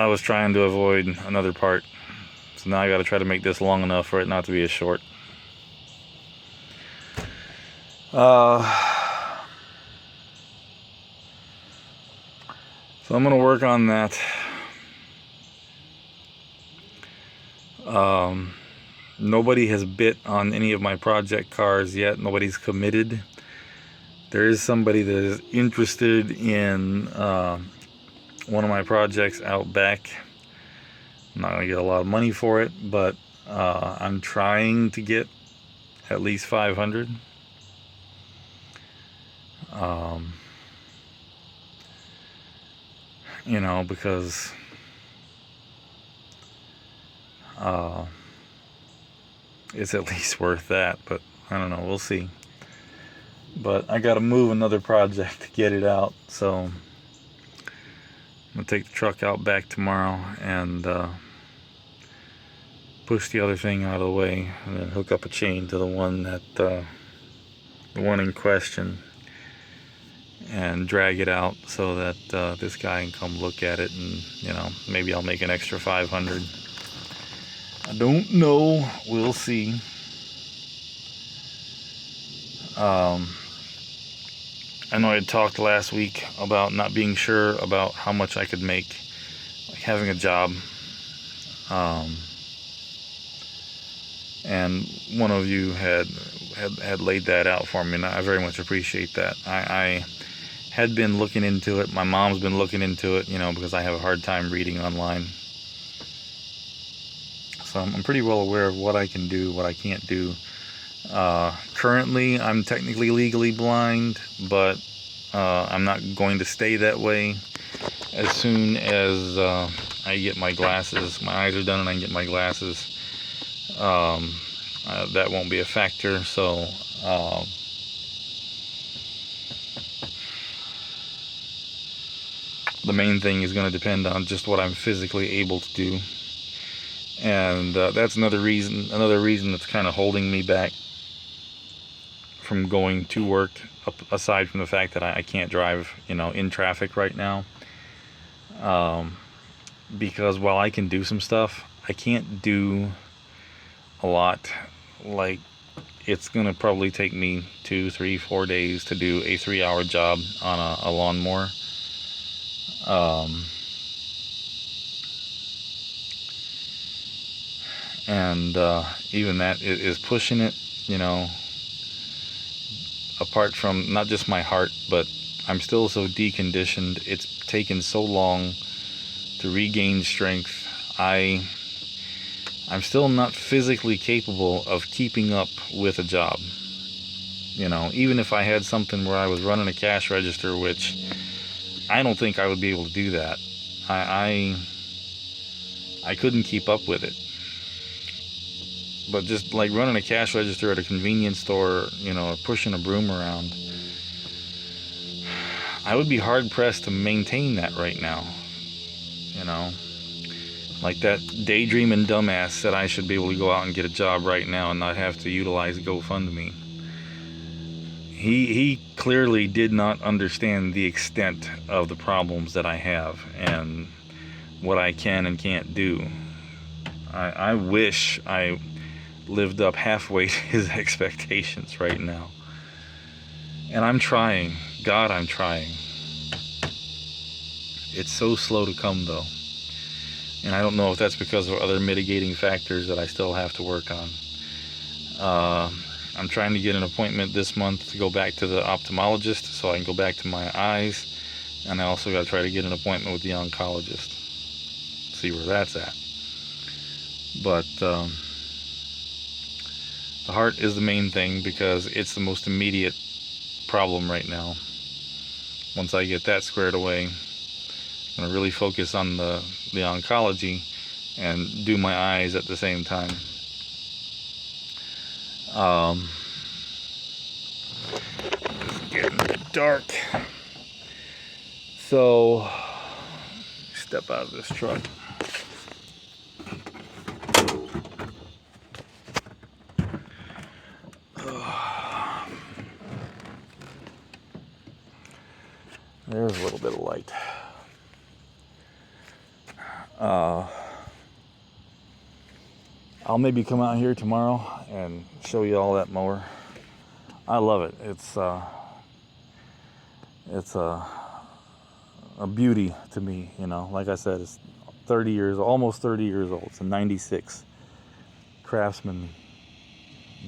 was trying to avoid another part. So now I got to try to make this long enough for it not to be as short. So I'm going to work on that. Nobody has bid on any of my project cars yet. Nobody's committed. There is somebody that is interested in one of my projects out back. I'm not going to get a lot of money for it, but I'm trying to get at least 500. You know, because it's at least worth that, but I don't know, we'll see. But I got to move another project to get it out, so I'm going to take the truck out back tomorrow and push the other thing out of the way, and then hook up a chain to the one that the one in question, and drag it out so that this guy can come look at it, and you know, maybe I'll make an extra 500. I don't know, we'll see. I know I had talked last week about not being sure about how much I could make, like having a job. And one of you had laid that out for me, and I very much appreciate that. I had been looking into it. My mom's been looking into it, you know, because I have a hard time reading online. So I'm pretty well aware of what I can do, what I can't do. Currently, I'm technically legally blind, but I'm not going to stay that way. As soon as I get my glasses, my eyes are done and I can get my glasses, that won't be a factor. So the main thing is going to depend on just what I'm physically able to do. And that's another reason that's kind of holding me back from going to work, aside from the fact that I can't drive, you know, in traffic right now. Because while I can do some stuff, I can't do a lot. Like, it's gonna probably take me 2, 3, 4 days to do a 3-hour job on a lawnmower. And even that is pushing it, you know. Apart from not just my heart, but I'm still so deconditioned. It's taken so long to regain strength. I'm still not physically capable of keeping up with a job. You know, even if I had something where I was running a cash register, which I don't think I would be able to do that. I couldn't keep up with it. But just like running a cash register at a convenience store, you know, or pushing a broom around, I would be hard pressed to maintain that right now. You know, like that daydreaming dumbass said I should be able to go out and get a job right now and not have to utilize GoFundMe. He clearly did not understand the extent of the problems that I have and what I can and can't do. I wish I lived up halfway to his expectations right now. And I'm trying. God, I'm trying. It's so slow to come, though. And I don't know if that's because of other mitigating factors that I still have to work on. I'm trying to get an appointment this month to go back to the ophthalmologist so I can go back to my eyes. And I also got to try to get an appointment with the oncologist. See where that's at. But the heart is the main thing because it's the most immediate problem right now. Once I get that squared away, I'm going to really focus on the oncology and do my eyes at the same time. It's getting dark. So, step out of this truck. There's a little bit of light. I'll maybe come out here tomorrow and show you all that mower. I love it. It's a beauty to me, you know. Like I said, it's 30 years, almost 30 years old. It's a 96 Craftsman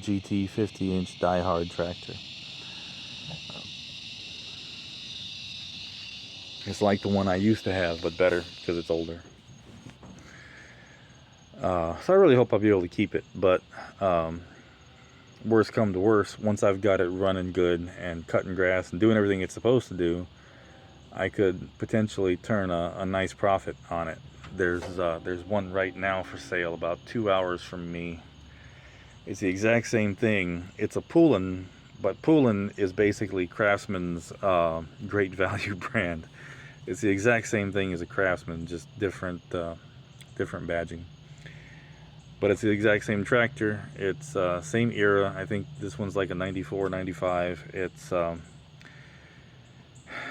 GT 50-inch die-hard tractor. It's like the one I used to have, but better because it's older. So I really hope I'll be able to keep it, but worst come to worst, once I've got it running good and cutting grass and doing everything it's supposed to do, I could potentially turn a nice profit on it. There's one right now for sale about 2 hours from me. It's the exact same thing. It's a Poulin, but Poulin is basically Craftsman's great value brand. It's the exact same thing as a Craftsman, just different badging. But it's the exact same tractor. It's same era. I think this one's like a 94, 95. It's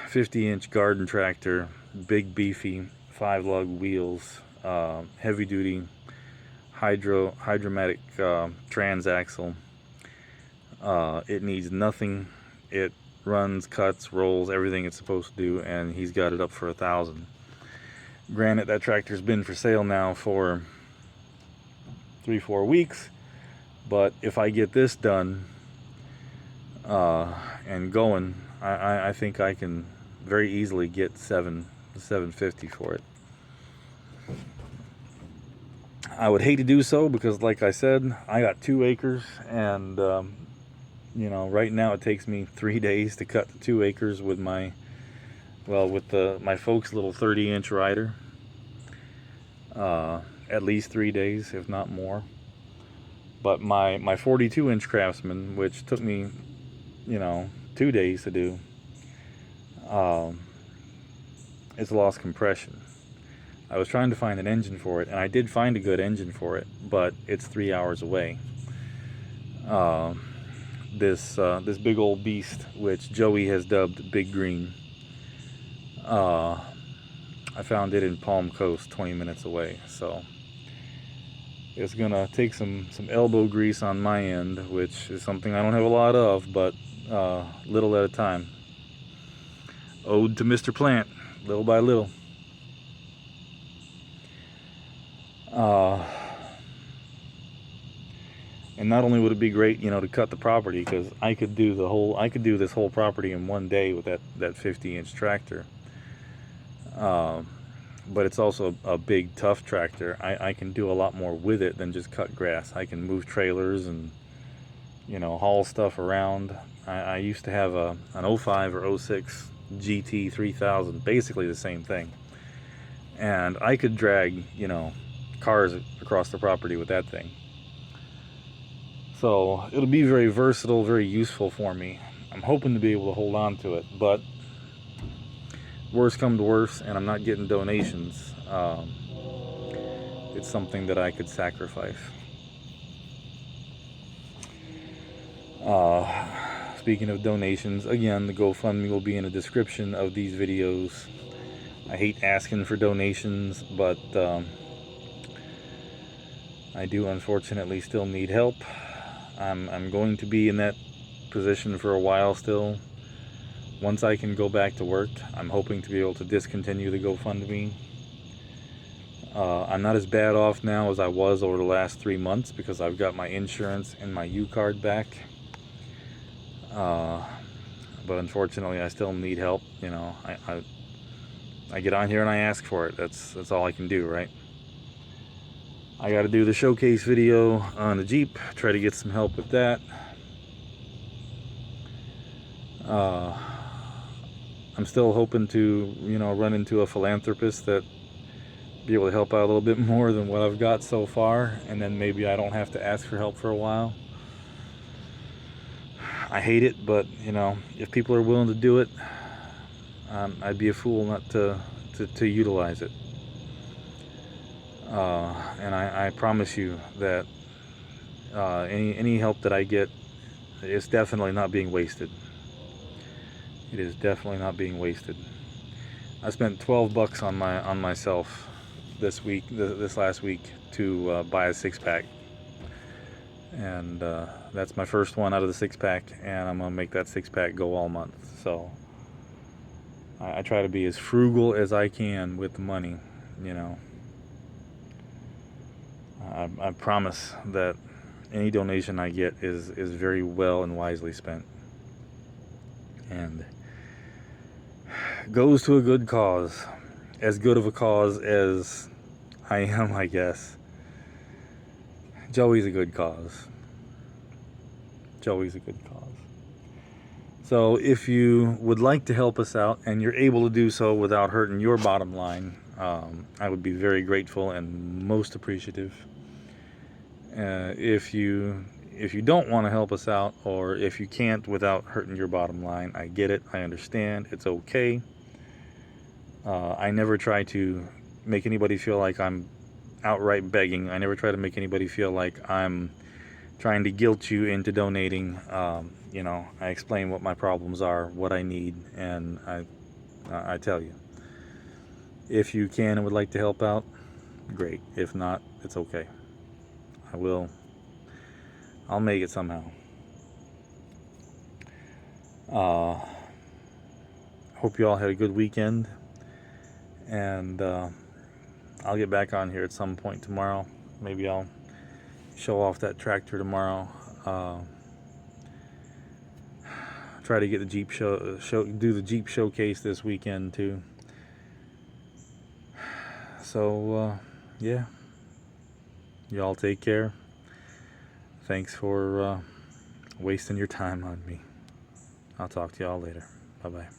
50-inch garden tractor, big beefy, 5-lug wheels, heavy duty, hydromatic transaxle. It needs nothing. It runs, cuts, rolls, everything it's supposed to do, and he's got it up for $1,000. Granted, that tractor's been for sale now for 3-4 weeks, but if I get this done and going, I think I can very easily get $750 for it. I would hate to do so because, like I said, I got 2 acres, and you know, right now it takes me 3 days to cut the 2 acres with my my folks' little 30-inch rider. At least 3 days, if not more. But my 42-inch Craftsman, which took me, you know, 2 days to do, it's lost compression. I was trying to find an engine for it, and I did find a good engine for it, but it's 3 hours away. This big old beast, which Joey has dubbed Big Green, I found it in Palm Coast, 20 minutes away. So it's gonna take some elbow grease on my end, which is something I don't have a lot of, but little at a time. Ode to Mr. Plant, little by little. And not only would it be great, you know, to cut the property, because I could do this whole property in one day with that 50-inch tractor. But it's also a big, tough tractor. I can do a lot more with it than just cut grass. I can move trailers and, you know, haul stuff around. I used to have an 05 or 06 GT 3000, basically the same thing. And I could drag, you know, cars across the property with that thing. So it'll be very versatile, very useful for me. I'm hoping to be able to hold on to it, but worst come to worst, and I'm not getting donations, it's something that I could sacrifice. Speaking of donations, again, the GoFundMe will be in the description of these videos. I hate asking for donations, but I do unfortunately still need help. I'm going to be in that position for a while still. Once I can go back to work, I'm hoping to be able to discontinue the GoFundMe. I'm not as bad off now as I was over the last 3 months because I've got my insurance and my U-card back. But unfortunately, I still need help. You know, I get on here and I ask for it. That's all I can do, right? I got to do the showcase video on the Jeep, try to get some help with that. I'm still hoping to, you know, run into a philanthropist that be able to help out a little bit more than what I've got so far, and then maybe I don't have to ask for help for a while. I hate it, but you know, if people are willing to do it, I'd be a fool not to utilize it. And I promise you that any help that I get is definitely not being wasted. It is definitely not being wasted. I spent $12 on myself this last week to buy a 6-pack, and that's my first one out of the 6-pack, and I'm gonna make that 6-pack go all month. So I try to be as frugal as I can with the money, you know. I promise that any donation I get is very well and wisely spent, and goes to a good cause. As good of a cause as I am, I guess. Joey's a good cause. Joey's a good cause. So if you would like to help us out and you're able to do so without hurting your bottom line, I would be very grateful and most appreciative. If you don't want to help us out, or if you can't without hurting your bottom line, I get it. I understand. It's okay. I never try to make anybody feel like I'm outright begging. I never try to make anybody feel like I'm trying to guilt you into donating. You know, I explain what my problems are, what I need, and I tell you. If you can and would like to help out, great. If not, it's okay. I'll make it somehow. Hope you all had a good weekend, and I'll get back on here at some point tomorrow. Maybe I'll show off that tractor tomorrow. Try to get the Jeep do the Jeep showcase this weekend too. So yeah, y'all take care. Thanks for wasting your time on me. I'll talk to y'all later. Bye bye.